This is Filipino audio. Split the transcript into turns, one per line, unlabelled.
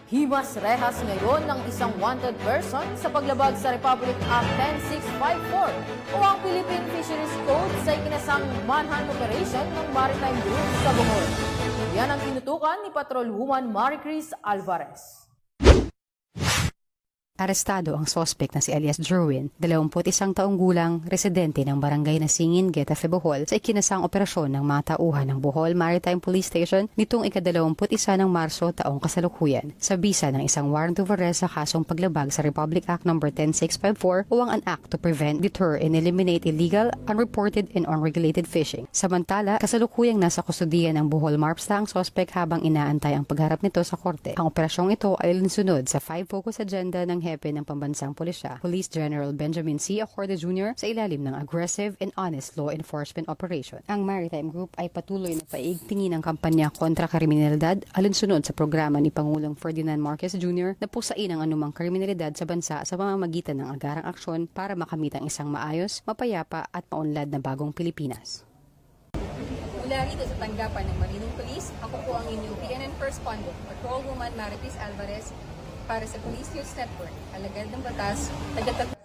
Himas rehas ngayon ng isang wanted person sa paglabag sa Republic Act 10654 o ang Philippine Fisheries Code sa ikinasang manhunt operation ng Maritime Group sa Bohol. Yan ang tinutukan ni Patrolwoman Maricris Alvarez.
Arestado ang sospek na si alias Jerwin, 21 taong gulang, residente ng barangay Nasingin, Getafe, Bohol, sa ikinasang operasyon ng mga tauhan ng Bohol Maritime Police Station nitong ika-21 ng Marso taong kasalukuyan sa bisa ng isang warrant of arrest sa kasong paglabag sa Republic Act No. 10654 o ang Act to Prevent, Deter, and Eliminate Illegal, Unreported, and Unregulated Fishing. Samantala, kasalukuyang nasa kustudiyan ng Bohol MARPSTA ang sospek habang inaantay ang pagharap nito sa korte. Ang operasyong ito ay linsunod sa 5 focus agenda ng hepe ng Pambansang Pulisya, Police General Benjamin C. Acorde Jr. sa ilalim ng Aggressive and Honest Law Enforcement Operation. Ang Maritime Group ay patuloy na paigtingin ang kampanya kontra kriminalidad alinsunod sa programa ni Pangulong Ferdinand Marcos Jr. na pusain ang anumang kriminalidad sa bansa sa pamamagitan ng agarang aksyon para makamit ang isang maayos, mapayapa at maunlad na bagong Pilipinas.
Mula rito sa tanggapan ng Marinong Police, ako po ang inyong PNN Correspondent, Patrolwoman Maricris Alvarez, para sa Police News Network, alagad ng batas, tagatag